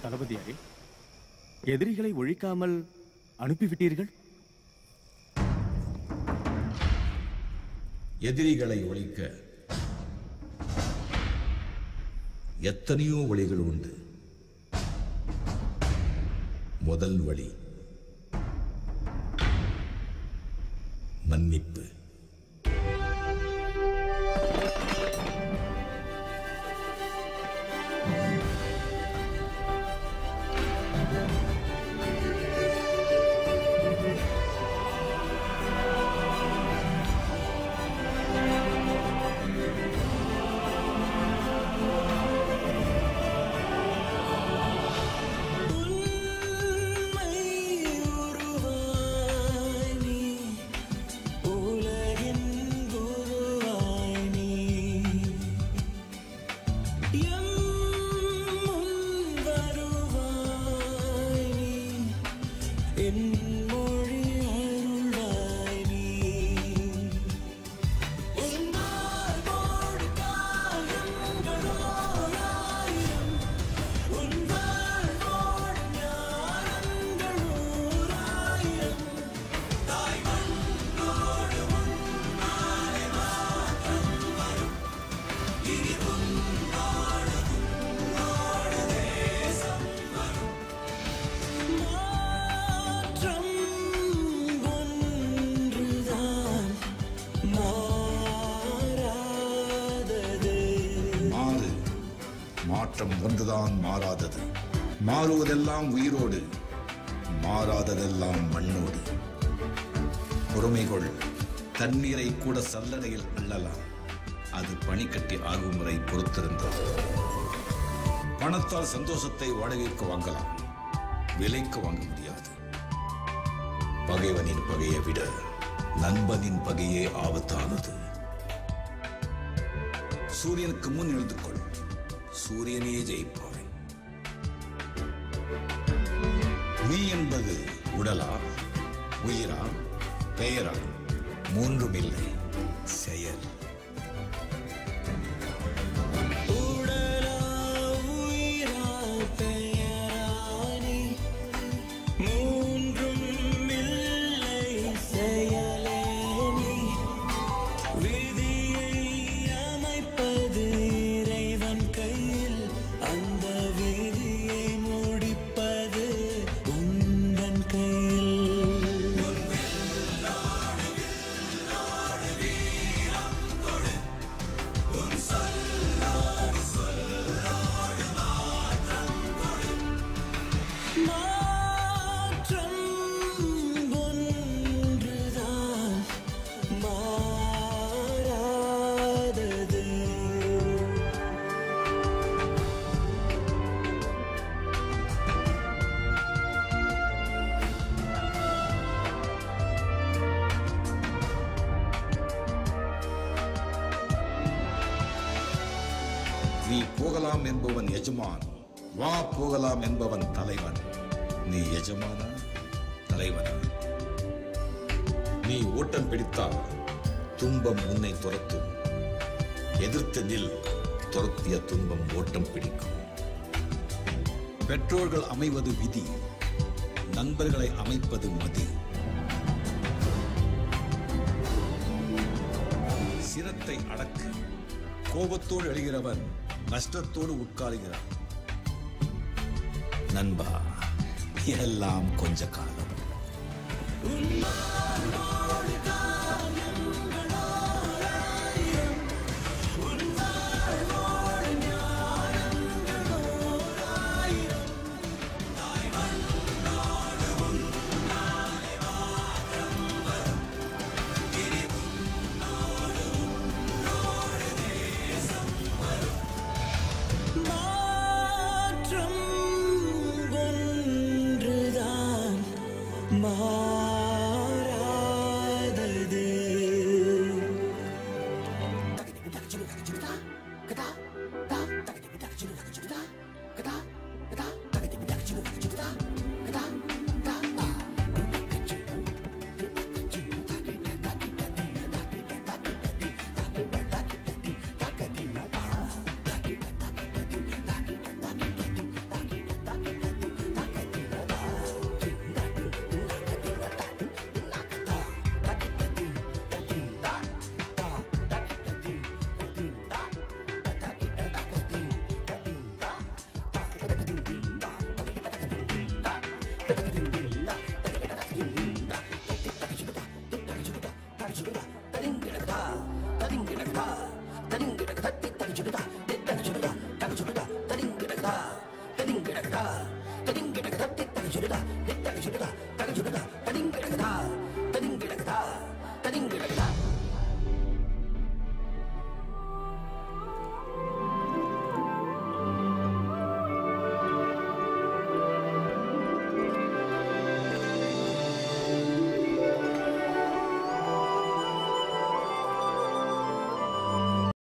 தளபதியாரே, எதிரிகளை ஒழிக்காமல் அனுப்பிவிட்டீர்கள். எதிரிகளை ஒழிக்க எத்தனையோ வழிகள் உண்டு. முதல் வழி மன்னிப்பு. மாற்றம் ஒன்றுதான் மாறாதது. மாறுவதெல்லாம் உயிரோடு, மாறாததெல்லாம் மண்ணோடு. பொறுமைகொள். தண்ணீரை கூட சல்லடையில் அள்ளலாம். அது பனிக்கட்டி ஆகும் வரை பொறுத்திருந்தது. பணத்தால் சந்தோஷத்தை வாடகைக்கு வாங்கலாம், விலைக்கு வாங்க முடியாது. பகைவனின் பகையை விட நண்பனின் பகையே ஆபத்தானது. சூரியனுக்கு முன் எழுந்து கொள், சூரியனே ஜெயிப்பாய். நீ என்பது உடலா, உயிரா, பெயரா? மூன்றும் இல்லை, செயல். நீ போகலாம் என்பவன் எஜமான், வா போகலாம் என்பவன் தலைவன். நீ எஜமானா, தலைவனா? நீ ஓட்டம் பிடித்தால் துன்பம் உன்னை துரத்தும். எதிர்த்து நில், துரத்திய துன்பம் ஓட்டம் பிடிக்கும். பெற்றோர்கள் அமைவது விதி, நண்பர்களை அமைப்பது மதி. சிரத்தை அடக்கு. கோபத்தோடு எழுகிறவன் நஷ்டத்தோடு உட்காருகிறான். நண்பா, எல்லாம் கொஞ்ச காலம்.